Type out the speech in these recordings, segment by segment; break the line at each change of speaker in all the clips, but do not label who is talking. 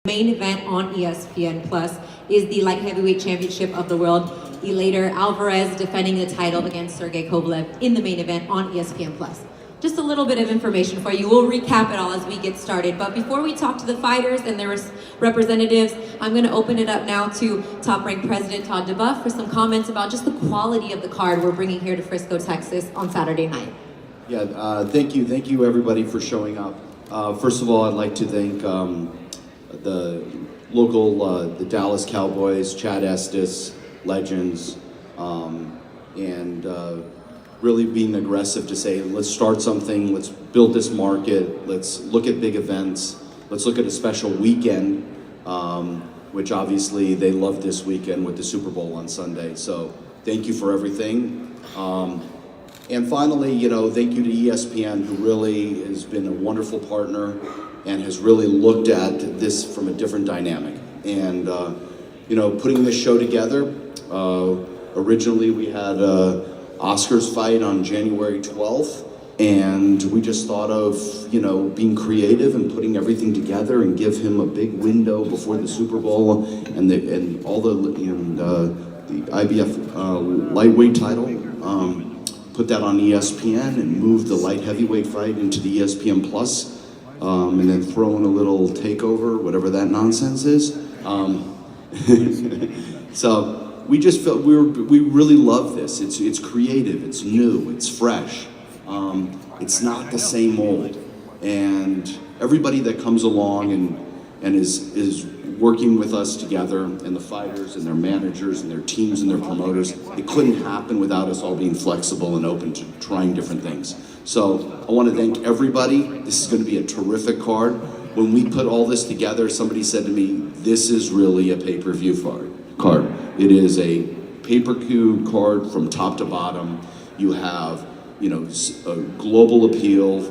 Main event on ESPN Plus is the light heavyweight championship of the world. Elator Alvarez defending the title against Sergey Kovalev in the main event on ESPN Plus. Just a little bit of information for you. We'll recap it all as we get started. But before we talk to the fighters and their representatives, I'm going to open it up now to Top Rank President Todd DeBuff for some comments about just the quality of the card we're bringing here to Frisco, Texas on Saturday night.
Yeah, thank you everybody for showing up. First of all, I'd like to thank the local, the Dallas Cowboys, Chad Estes, Legends, and really being aggressive to say, let's start something, let's build this market, let's look at big events, let's look at a special weekend, which obviously they love this weekend with the Super Bowl on Sunday. So thank you for everything. And finally, thank you to ESPN, who really has been a wonderful partner and has really looked at this from a different dynamic. And, putting this show together, originally we had Oscar's fight on January 12th, and we just thought of, being creative and putting everything together and give him a big window before the Super Bowl and all the IBF lightweight title. Put that on ESPN and move the light heavyweight fight into the ESPN Plus, and then throw in a little takeover, whatever that nonsense is. So we just felt we really love this. It's creative, it's new, it's fresh. It's not the same old. And everybody that comes along and is working with us together, and the fighters and their managers and their teams and their promoters, it couldn't happen without us all being flexible and open to trying different things. So I want to thank everybody. This is going to be a terrific card. When we put all this together, somebody said to me, this is really a pay-per-view card. It is a pay-per-view card from top to bottom. You have, a global appeal,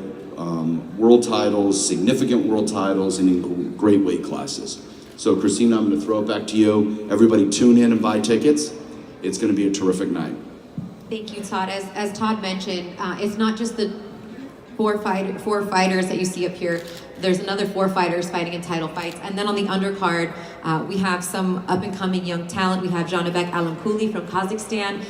world titles, significant world titles, and in great weight classes. So Christina, I'm going to throw it back to you. Everybody tune in and buy tickets. It's going to be a terrific night.
Thank you, Todd. As Todd mentioned, it's not just the four fighters that you see up here. There's another 4 fighters fighting in title fights. And then on the undercard, we have some up-and-coming young talent. We have Janibek Alamkuli from Kazakhstan,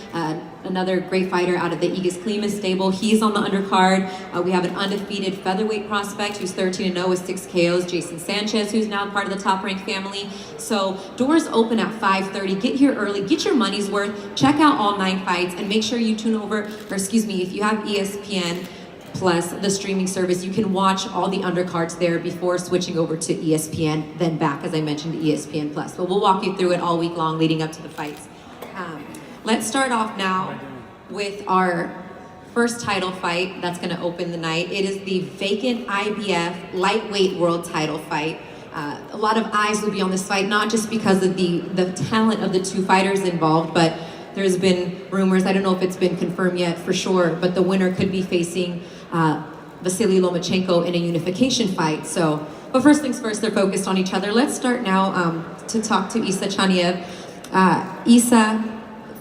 another great fighter out of the Igis Klima stable. He's on the undercard. We have an undefeated featherweight prospect who's 13-0 with 6 KOs, Jason Sanchez, who's now part of the Top Rank family. So doors open at 5:30. Get here early, get your money's worth, check out all 9 fights, and make sure you tune over, if you have ESPN Plus, the streaming service, you can watch all the undercards there before switching over to ESPN, then back, as I mentioned, to ESPN Plus. But we'll walk you through it all week long leading up to the fights. Let's start off now with our first title fight that's going to open the night. It is the vacant IBF lightweight world title fight. A lot of eyes will be on this fight, not just because of the talent of the 2 fighters involved, but there's been rumors, I don't know if it's been confirmed yet for sure, but the winner could be facing Vasily Lomachenko in a unification fight. But first things first, they're focused on each other. Let's start now to talk to Isa Chaniev. Isa,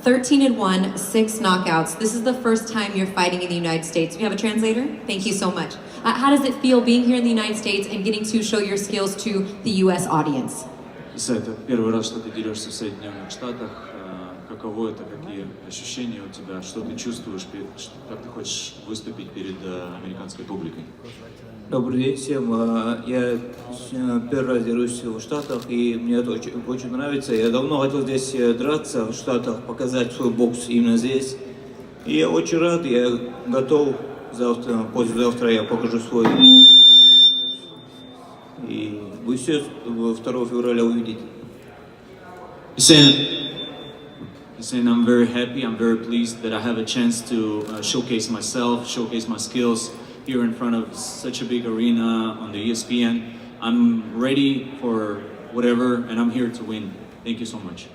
13-1, 6 knockouts. This is the first time you're fighting in the United States. We have a translator? Thank you so much. How does it feel being here in the United States and getting to show your skills to the U.S. audience?
Иса, это первый раз, что ты дерешься в Соединенных Штатах. Каково это, какие ощущения у тебя, что ты чувствуешь, как ты хочешь выступить перед американской публикой?
Добрый день всем. Я первый раз дерусь в Штатах, и мне это очень нравится. Я давно хотел здесь драться в Штатах, показать свой бокс именно здесь. И я очень рад, я готов. Послезавтра я покажу свой. И вы все 2 февраля увидите.
Saying I'm very happy, I'm very pleased that I have a chance to showcase myself, showcase my skills here in front of such a big arena on the ESPN. I'm ready for whatever, and I'm here to win. Thank you so much.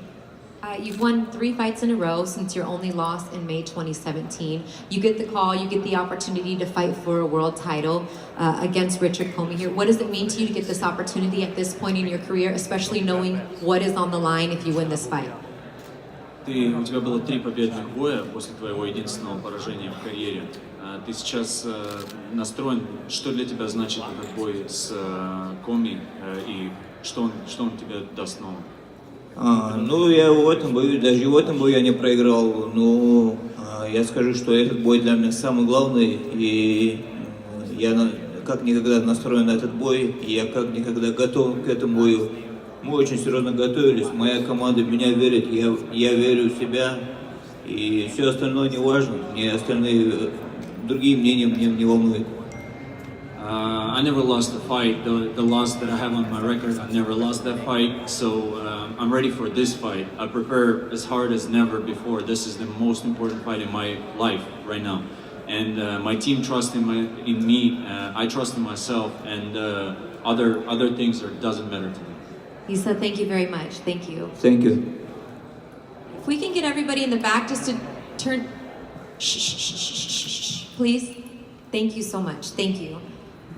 You've won 3 fights in a row since your only loss in May 2017. You get the call, you get the opportunity to fight for a world title against Richard Comey here. What does it mean to you to get this opportunity at this point in your career, especially knowing what is on the line if you win this fight?
У тебя было 3 победных боя после твоего единственного поражения в карьере. Ты сейчас настроен, что для тебя значит этот бой с Коми и что он тебе даст нового?
Ну, я в этом бою, даже в этом бою я не проиграл. Ну, я скажу, что этот бой для меня самый главный, и как никогда настроен на этот бой, и я как никогда готов к этому бою. Мы очень серьезно готовились, моя команда в меня верит, я верю в себя, и все остальное не важно, мне остальные другие мнения мне не волнуют.
I never lost a fight. The loss that I have on my record, I never lost that fight. So I'm ready for this fight. I prepare as hard as never before. This is the most important fight in my life right now. And my team trusts in me. I trust in myself. And other things doesn't matter to me.
He said, thank you very much. Thank you.
Thank you.
If we can get everybody in the back just to turn, shh, please. Thank you so much. Thank you.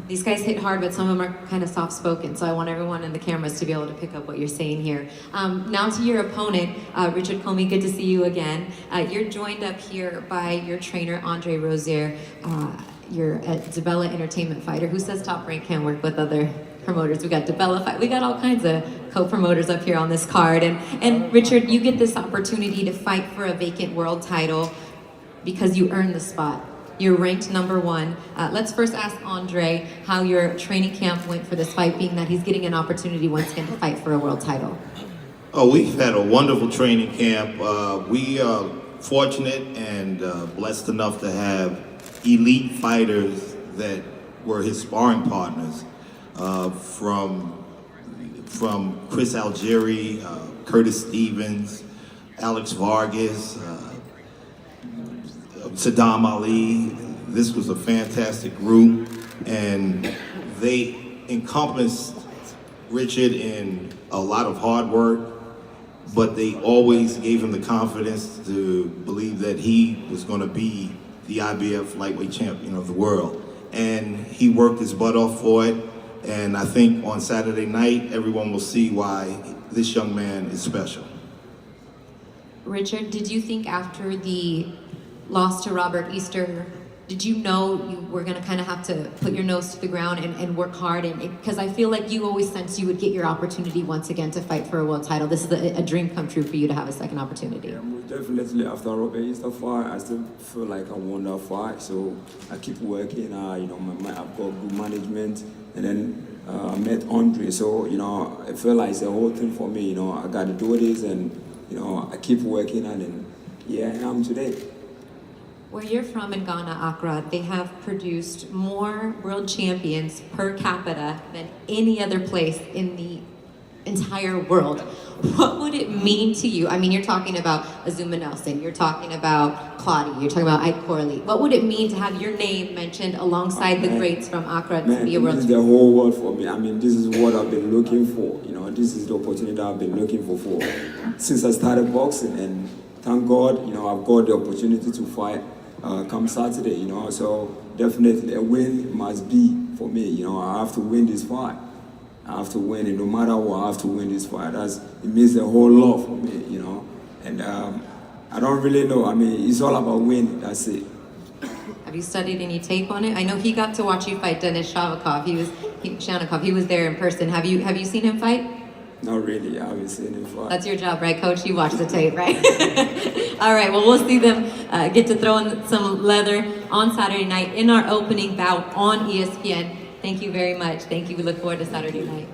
These guys hit hard, but some of them are kind of soft-spoken, so I want everyone in the cameras to be able to pick up what you're saying here. Now to your opponent, Richard Comey, good to see you again. You're joined up here by your trainer, Andre Rozier. You're a DeBella Entertainment fighter. Who says Top Rank can't work with other promoters? We got DeBella fight. We got all kinds of co-promoters up here on this card. And Richard, you get this opportunity to fight for a vacant world title because you earned the spot. You're ranked #1. Let's first ask Andre how your training camp went for this fight, being that he's getting an opportunity once again to fight for a world title.
Oh, we've had a wonderful training camp. We are fortunate and blessed enough to have elite fighters that were his sparring partners, from Chris Algieri, Curtis Stevens, Alex Vargas, Saddam Ali. This was a fantastic group, and they encompassed Richard in a lot of hard work, but they always gave him the confidence to believe that he was going to be the IBF lightweight champion of the world. And he worked his butt off for it, and I think on Saturday night, everyone will see why this young man is special.
Richard, did you think after the loss to Robert Easter, did you know you were going to kind of have to put your nose to the ground and work hard? Because I feel like you always sensed you would get your opportunity once again to fight for a world title. This is a dream come true for you to have a second opportunity.
Yeah, most definitely after Robert Easter fight, I still feel like I won that fight. So I keep working. I've got good management, and then I met Andre. So I feel like it's a whole thing for me. I got to do this, and I keep working, and then I am today.
Where you're from in Ghana, Accra, they have produced more world champions per capita than any other place in the entire world. What would it mean to you? I mean, you're talking about Azuma Nelson, you're talking about Claudia, you're talking about Ike Corley. What would it mean to have your name mentioned alongside the greats from Accra to be a world
champion? This is the whole world for me. I mean, this is what I've been looking for. This is the opportunity I've been looking for since I started boxing, and thank God, I've got the opportunity to fight come Saturday, so definitely a win must be for me, I have to win this fight. I have to win it, no matter what, I have to win this fight. It means a whole lot for me, and I don't really know, I mean, it's all about winning, that's it.
Have you studied any tape on it? I know he got to watch you fight Denis Shanikov. He was there in person. Have you seen him fight?
Not really, I haven't seen him fight.
That's your job, right, Coach? You watch the tape, right? All right, well, we'll see them get to throw in some leather on Saturday night in our opening bout on ESPN. Thank you very much. Thank you. We look forward to Saturday night.